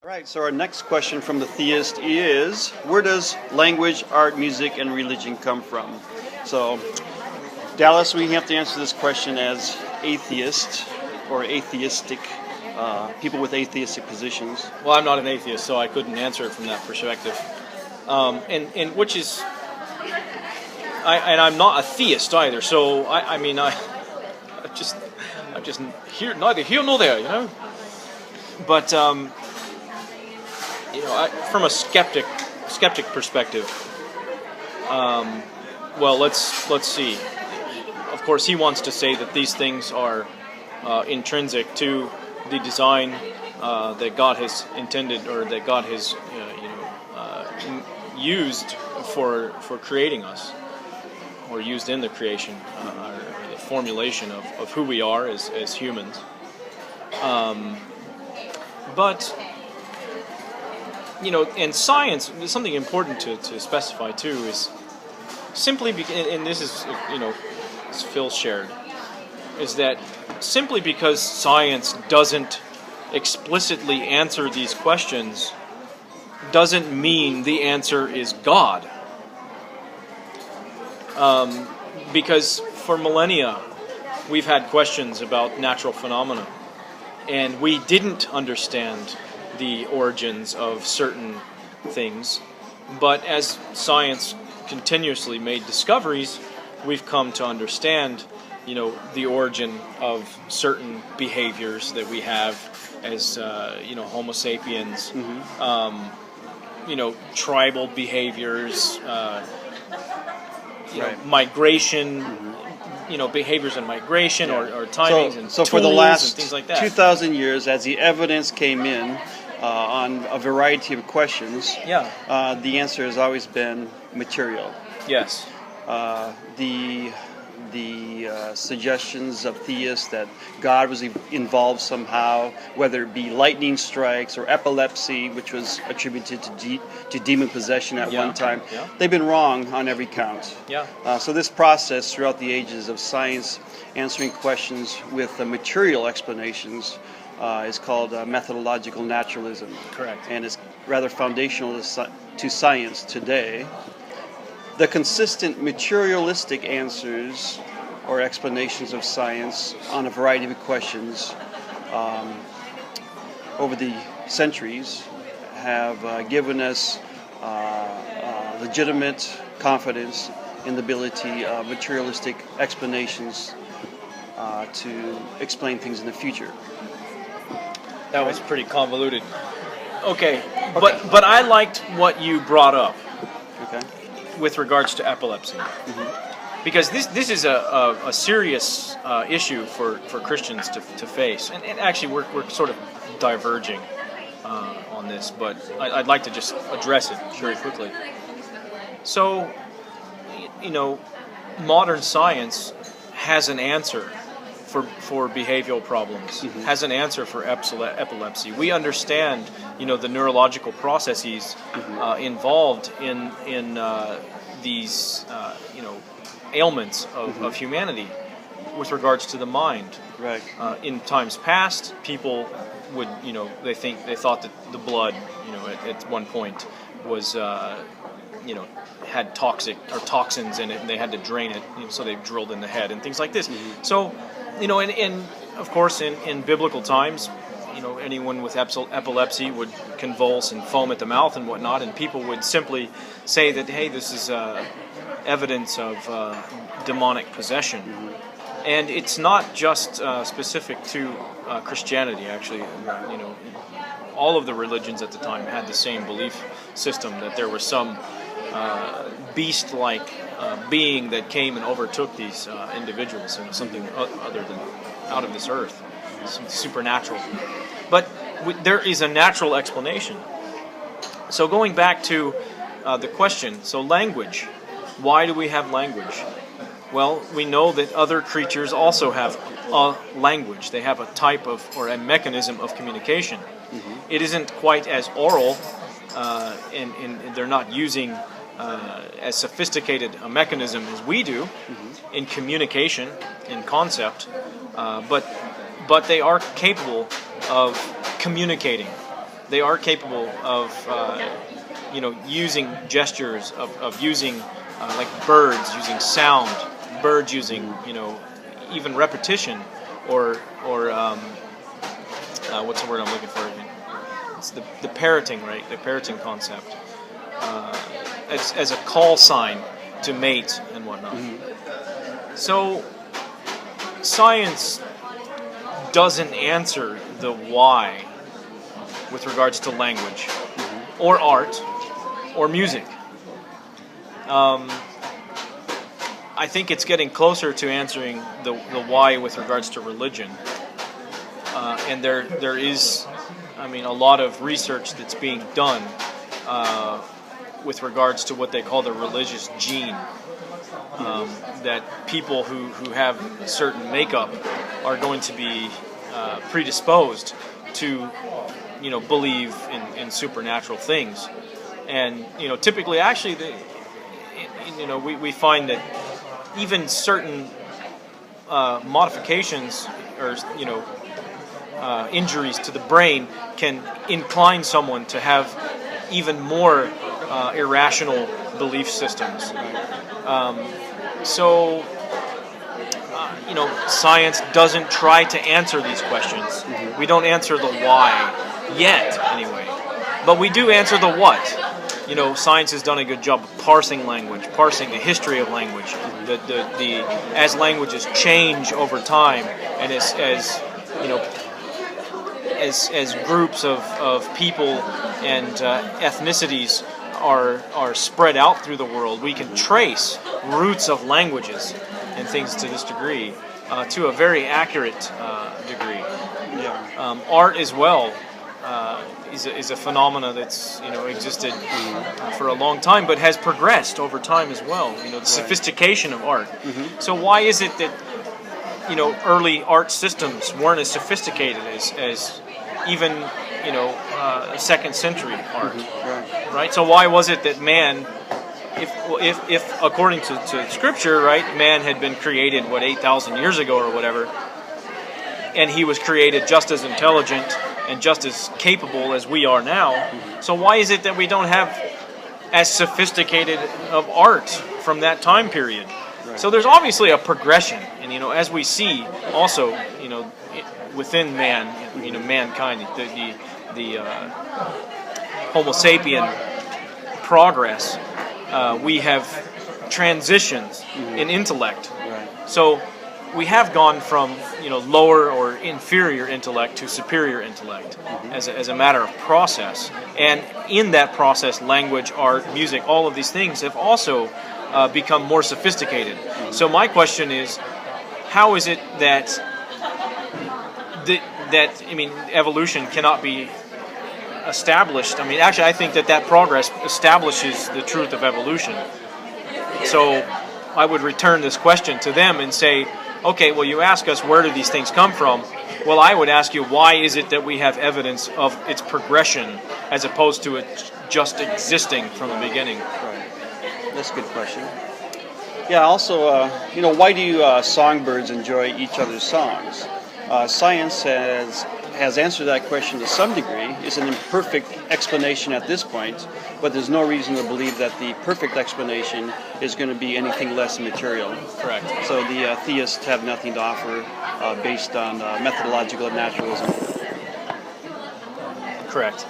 All right, so our next question from the theist is, where does language, art, music, and religion come from? So, Dallas, we have to answer this question as atheist or atheistic, people with atheistic positions. Well, I'm not an atheist, so I couldn't answer it from that perspective. And which is, I'm not a theist either. So I'm just here, neither here nor there, But from a skeptic perspective, well, let's see. Of course, he wants to say that these things are intrinsic to the design that God has intended, or that God has used for creating us, or used in the creation, or the formulation of who we are as humans. But and science, something important to specify too is simply, and this is as Phil shared, is that simply because science doesn't explicitly answer these questions doesn't mean the answer is God. Because for millennia we've had questions about natural phenomena, and we didn't understand the origins of certain things, but as science continuously made discoveries, we've come to understand the origin of certain behaviors that we have as Homo sapiens. Tribal behaviors, migration, behaviors in migration, or timings, and so tools for the last and things like that. 2,000 years, as the evidence came in on a variety of questions, the answer has always been material. Yes. The suggestions of theists that God was involved somehow, whether it be lightning strikes or epilepsy, which was attributed to demon possession at one time, they've been wrong on every count. So this process throughout the ages of science answering questions with material explanations is called methodological naturalism. Correct. And it's rather foundational to science today. The consistent materialistic answers or explanations of science on a variety of questions over the centuries have given us legitimate confidence in the ability of materialistic explanations to explain things in the future. That was pretty convoluted. Okay. But I liked what you brought up. Okay. With regards to epilepsy, because this is a serious issue for Christians to face, and actually we're sort of diverging on this, but I'd like to just address it very quickly. So, modern science has an answer for behavioral problems, has an answer for epilepsy. We understand, the neurological processes involved in these, ailments of humanity with regards to the mind. Right. In times past, people would, they thought that the blood, at one point was, had toxins in it, and they had to drain it, so they drilled in the head and things like this. So, and of course, in biblical times, anyone with epilepsy would convulse and foam at the mouth and whatnot, and people would simply say that, hey, this is evidence of demonic possession. And it's not just specific to Christianity, actually. All of the religions at the time had the same belief system, that there was some beast-like being that came and overtook these individuals, something other than out of this earth, something supernatural. But there is a natural explanation. So going back to the question, so language. Why do we have language? Well, we know that other creatures also have a language. They have a type of, or a mechanism of communication. It isn't quite as oral, and they're not using as sophisticated a mechanism as we do in communication, in concept, but they are capable of communicating they are capable of using gestures, of using like birds using sound, birds using even repetition, or what's the word I'm looking for again? It's the parroting, right? The parroting concept as a call sign to mate and whatnot. So science doesn't answer the why with regards to language, or art, or music. I think it's getting closer to answering the why with regards to religion. And there is, a lot of research that's being done with regards to what they call the religious gene. That people who have certain makeup are going to be predisposed to, believe in supernatural things. And, typically, actually, we find that even certain modifications or, injuries to the brain can incline someone to have even more irrational belief systems. Science doesn't try to answer these questions. We don't answer the why yet, anyway. But we do answer the what. Science has done a good job of parsing language, parsing the history of language, as languages change over time, and as groups of people and ethnicities are spread out through the world, we can trace roots of languages and things to this degree, to a very accurate degree. Yeah. Art as well is a phenomena that's existed for a long time, but has progressed over time as well. The sophistication of art. So why is it that early art systems weren't as sophisticated as even second century art, right? So why was it that man, if according to Scripture, right, man had been created 8,000 years ago or whatever, and he was created just as intelligent and just as capable as we are now. So why is it that we don't have as sophisticated of art from that time period? Right. So there's obviously a progression, and as we see also, within man, mankind, the Homo sapien progress, we have transitions in intellect. Right. So we have gone from lower or inferior intellect to superior intellect as a matter of process, and in that process, language, art, music, all of these things have also become more sophisticated. So my question is, how is it that evolution cannot be established? Actually, I think that progress establishes the truth of evolution. So I would return this question to them and say, okay, well, you ask us, where do these things come from? Well, I would ask you, why is it that we have evidence of its progression as opposed to it just existing from the beginning? Right. That's a good question. Yeah, also, why do songbirds enjoy each other's songs? Science has answered that question to some degree. It's an imperfect explanation at this point, but there's no reason to believe that the perfect explanation is going to be anything less material. Correct. So the theists have nothing to offer based on methodological naturalism. Correct.